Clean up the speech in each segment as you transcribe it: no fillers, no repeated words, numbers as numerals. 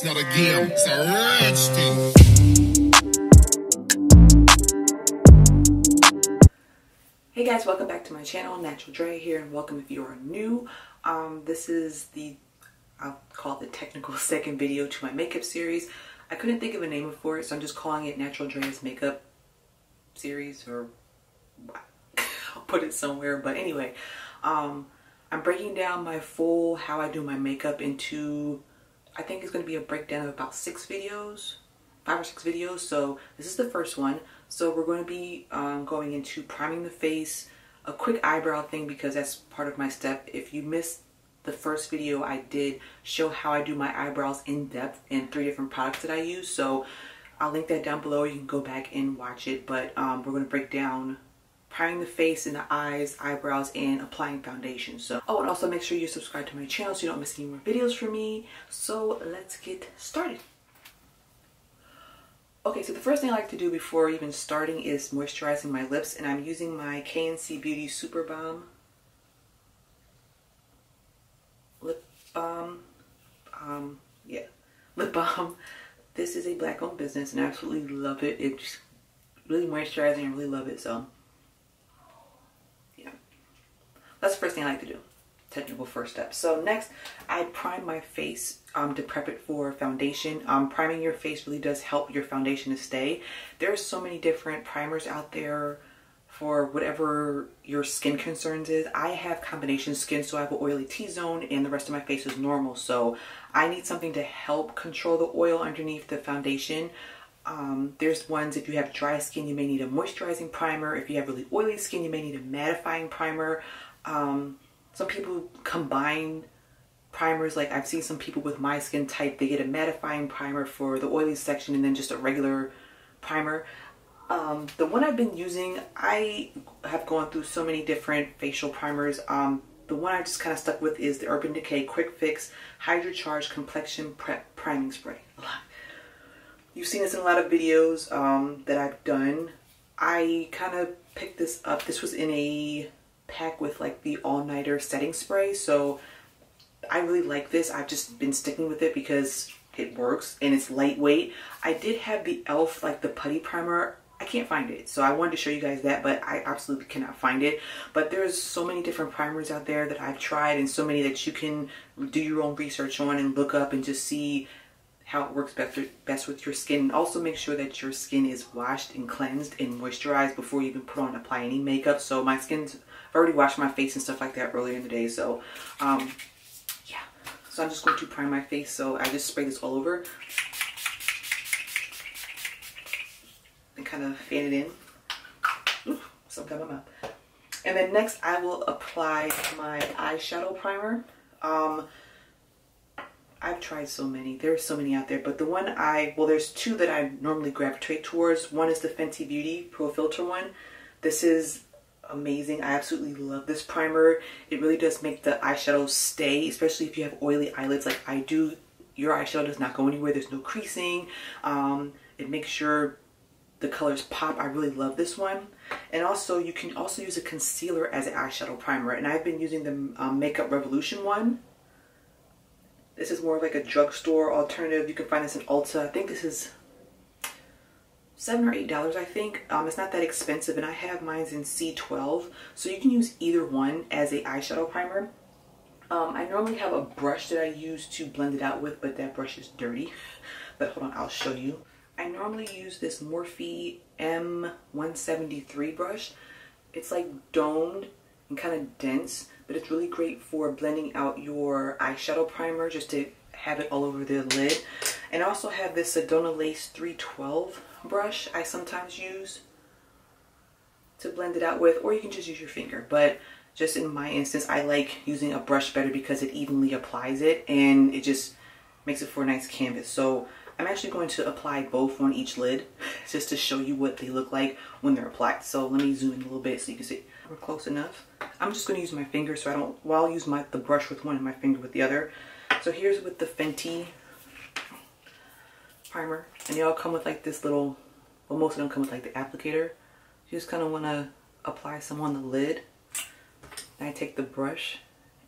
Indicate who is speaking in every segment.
Speaker 1: It's not a game, it's a rich thing.
Speaker 2: Hey guys, welcome back to my channel. Naturalle Drea here, and welcome if you are new. This is I'll call it the technical second video to my makeup series. I couldn't think of a name for it, so I'm just calling it Naturalle Drea's makeup series, or I'll put it somewhere. But anyway, I'm breaking down my full how I do my makeup into, I think it's going to be a breakdown of about 5 or 6 videos. So this is the first one. So we're going to be going into priming the face, a quick eyebrow thing because that's part of my step. If you missed the first video, I did show how I do my eyebrows in depth and 3 different products that I use. So I'll link that down below. You can go back and watch it. But we're going to break down priming the face and the eyes, eyebrows, and applying foundation. So, oh, and also make sure you subscribe to my channel so you don't miss any more videos from me. So let's get started. Okay, so the first thing I like to do before even starting is moisturizing my lips, and I'm using my KNC Beauty Super Balm lip balm. Lip balm. This is a black-owned business, and I absolutely love it. It's really moisturizing. I really love it. So yeah, that's the first thing I like to do. Technical first step. So next, I prime my face to prep it for foundation. Priming your face really does help your foundation to stay. There are so many different primers out there for whatever your skin concerns is. I have combination skin, so I have an oily T-zone and the rest of my face is normal. So I need something to help control the oil underneath the foundation. There's ones, if you have dry skin, you may need a moisturizing primer. If you have really oily skin, you may need a mattifying primer. Some people combine primers, like I've seen some people with my skin type, they get a mattifying primer for the oily section and then just a regular primer. The one I've been using, I have gone through so many different facial primers. The one I just kind of stuck with is the Urban Decay Quick Fix Hydro Charge Complexion Prep Priming Spray. You've seen this in a lot of videos that I've done. I kind of picked this up. This was in a pack with like the all-nighter setting spray, so I really like this. I've just been sticking with it because it works and it's lightweight. I did have the e.l.f. like the putty primer. I can't find it, so I wanted to show you guys that, but I absolutely cannot find it. But there's so many different primers out there that I've tried, and so many that you can do your own research on and look up and just see how it works best with your skin. Also make sure that your skin is washed and cleansed and moisturized before you even apply any makeup. So my skin's, I've already washed my face and stuff like that earlier in the day. So yeah, so I'm just going to prime my face. So I just spray this all over and kind of fan it in. Ooh, something in my mouth. And then next I will apply my eyeshadow primer. I've tried so many. There's so many out there, but the one there's 2 that I normally gravitate towards. One is the Fenty Beauty Pro Filter one. This is amazing. I absolutely love this primer. It really does make the eyeshadow stay, especially if you have oily eyelids like I do. Your eyeshadow does not go anywhere. There's no creasing. It makes sure the colors pop. I really love this one. And also, you can also use a concealer as an eyeshadow primer. And I've been using the Makeup Revolution one. This is more like a drugstore alternative. You can find this in Ulta. I think this is $7 or $8, I think. It's not that expensive, and I have mine in C12. So you can use either one as a eyeshadow primer. I normally have a brush that I use to blend it out with, but that brush is dirty. But hold on, I'll show you. I normally use this Morphe M173 brush. It's like domed and kind of dense, but it's really great for blending out your eyeshadow primer, just to have it all over the lid. And I also have this Sedona Lace 312 brush I sometimes use to blend it out with, or you can just use your finger. But just in my instance, I like using a brush better because it evenly applies it and it just makes it for a nice canvas. So I'm actually going to apply both on each lid just to show you what they look like when they're applied. So let me zoom in a little bit so you can see. We're close enough. I'm just going to use my finger, so I don't, well, I'll use the brush with one and my finger with the other. So here's with the Fenty primer, and they all come with like this little, well, most of them come with like the applicator. You just kind of want to apply some on the lid. And I take the brush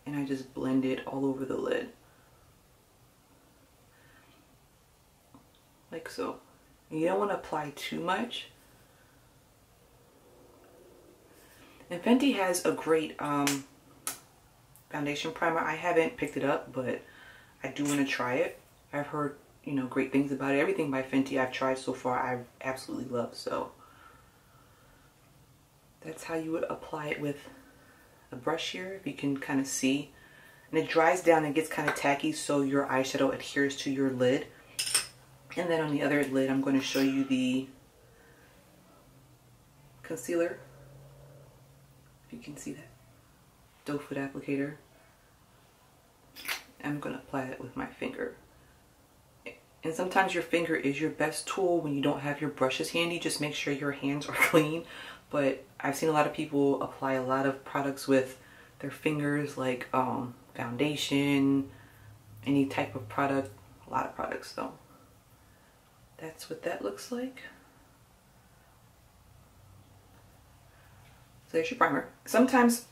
Speaker 2: and I just blend it all over the lid. like. So you don't want to apply too much. And Fenty has a great foundation primer. I haven't picked it up, but I do want to try it. I've heard, you know, great things about it. Everything by Fenty I've tried so far, I've absolutely loved. So that's how you would apply it with a brush here, if you can kind of see. And it dries down and gets kind of tacky, so your eyeshadow adheres to your lid. And then on the other lid, I'm going to show you the concealer. If you can see that. Doe foot applicator. I'm going to apply that with my finger. And sometimes your finger is your best tool when you don't have your brushes handy. Just make sure your hands are clean. But I've seen a lot of people apply a lot of products with their fingers, like foundation, any type of product, a lot of products. So that's what that looks like. So there's your primer. Sometimes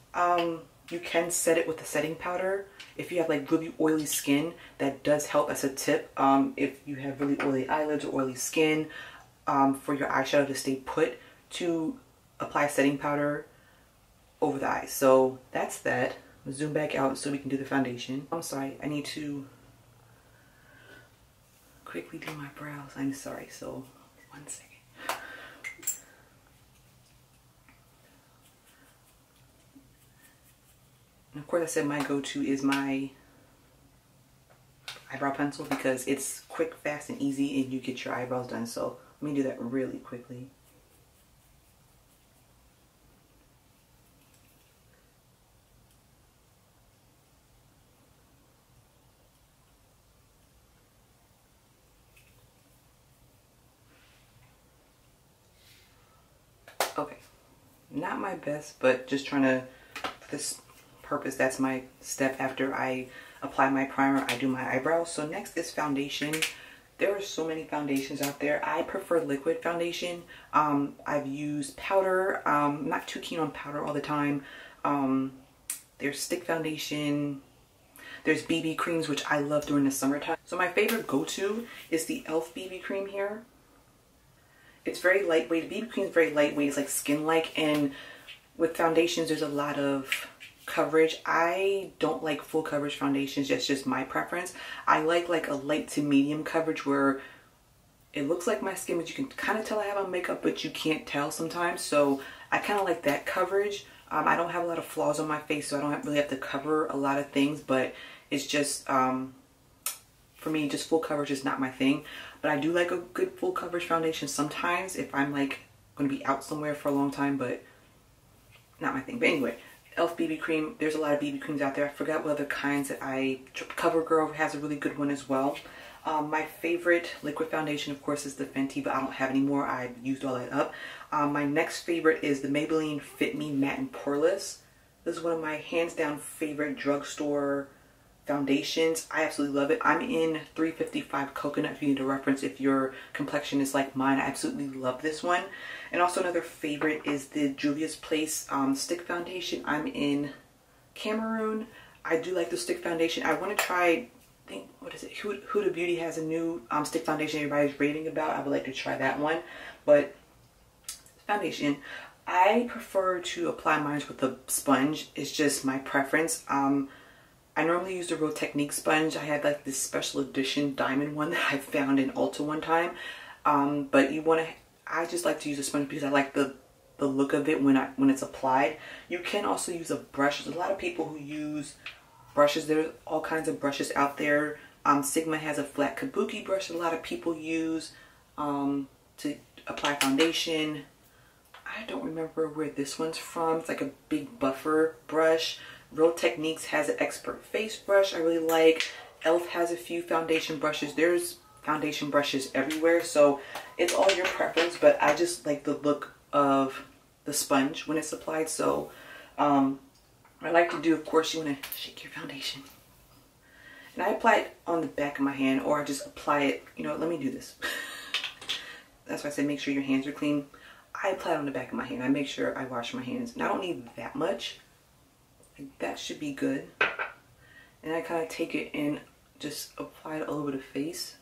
Speaker 2: you can set it with a setting powder. If you have like really oily skin, that does help as a tip. If you have really oily eyelids or oily skin, for your eyeshadow to stay put, to apply setting powder over the eyes. So that's that. I'll zoom back out so we can do the foundation. I'm sorry, I need to quickly do my brows. I'm sorry, so 1 second. And of course I said my go-to is my eyebrow pencil because it's quick, fast, and easy, and you get your eyebrows done. So let me do that really quickly. Okay, not my best, but just trying to, for this purpose, that's my step after I apply my primer. I do my eyebrows. So next is foundation. There are so many foundations out there. I prefer liquid foundation. I've used powder. I'm not too keen on powder all the time. There's stick foundation. There's BB creams, which I love during the summertime. So my favorite go-to is the e.l.f. BB cream here. It's very lightweight. BB cream is very lightweight. It's like skin-like, and with foundations, there's a lot of coverage. I don't like full coverage foundations. That's just my preference. I like a light to medium coverage where it looks like my skin, but you can kind of tell I have on makeup, but you can't tell sometimes. So I kind of like that coverage. I don't have a lot of flaws on my face, so I don't really have to cover a lot of things, but it's just, for me, just full coverage is not my thing. But I do like a good full coverage foundation sometimes if I'm like going to be out somewhere for a long time, but not my thing. But anyway, e.l.f. BB cream. There's a lot of BB creams out there. I forgot what other kinds that CoverGirl has a really good one as well. My favorite liquid foundation, of course, is the Fenty, but I don't have any more. I've used all that up. My next favorite is the Maybelline Fit Me Matte and Poreless. This is one of my hands down favorite drugstore foundations. I absolutely love it. I'm in 355 Coconut if you need a reference if your complexion is like mine. I absolutely love this one. And also another favorite is the Juvia's Place stick foundation. I'm in Cameroon. I do like the stick foundation. I want to try, I think, what is it? Huda Beauty has a new stick foundation everybody's raving about. I would like to try that one. But foundation, I prefer to apply mine with a sponge. It's just my preference. I normally use the Real Technique sponge. I had like this special edition diamond one that I found in Ulta one time. But you want to, I just like to use a sponge because I like the look of it when it's applied. You can also use a brush. There's a lot of people who use brushes. There's all kinds of brushes out there. Sigma has a flat kabuki brush that a lot of people use to apply foundation. I don't remember where this one's from. It's like a big buffer brush. Real Techniques has an expert face brush I really like. e.l.f. has a few foundation brushes. There's foundation brushes everywhere, so it's all your preference, but I just like the look of the sponge when it's applied. So what I like to do, of course, you want to shake your foundation. And I apply it on the back of my hand, or I just apply it, you know, let me do this. That's why I say make sure your hands are clean. I apply it on the back of my hand. I make sure I wash my hands. And I don't need that much. That should be good. And I kind of take it and just apply it all over the face.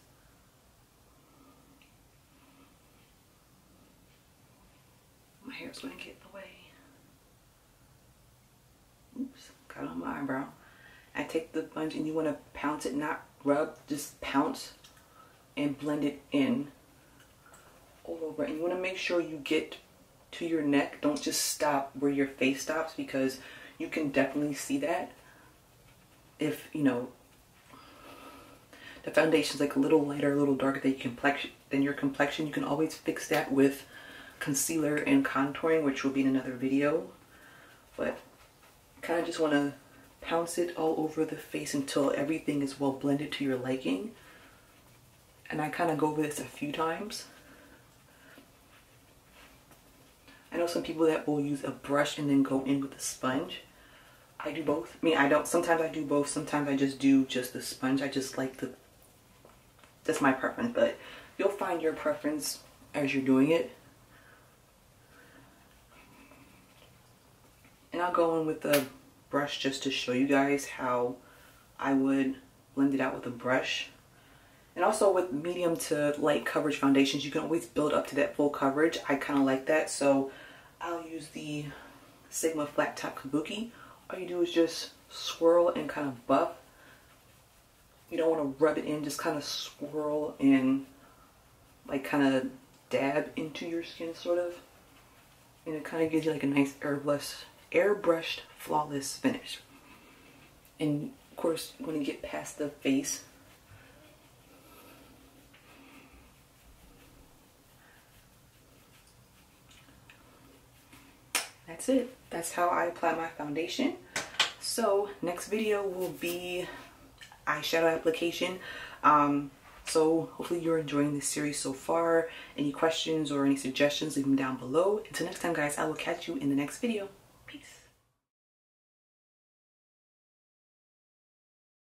Speaker 2: hair is going to get in the way. Oops, got it on my eyebrow. I take the sponge and you want to pounce it, not rub, just pounce and blend it in all over. And you want to make sure you get to your neck. Don't just stop where your face stops, because you can definitely see that if, you know, the foundation's like a little lighter, a little darker than your complexion. You can always fix that with concealer and contouring, which will be in another video. But kind of just want to pounce it all over the face until everything is well blended to your liking. And I kind of go over this a few times. I know some people that will use a brush and then go in with a sponge. I do both. I mean, I don't. Sometimes I do both. Sometimes I just do just the sponge. I just like the, that's my preference, but you'll find your preference as you're doing it. And I'll go in with the brush just to show you guys how I would blend it out with a brush. And also with medium to light coverage foundations, you can always build up to that full coverage. I kind of like that, so I'll use the Sigma Flat Top Kabuki. All you do is just swirl and kind of buff. You don't want to rub it in, just kind of swirl and like kind of dab into your skin sort of. And it kind of gives you like a nice airbrushed flawless finish. And of course, when you get past the face, that's it. That's how I apply my foundation. So next video will be eyeshadow application. So hopefully you're enjoying this series so far. Any questions or any suggestions, leave them down below. Until next time, guys, I will catch you in the next video.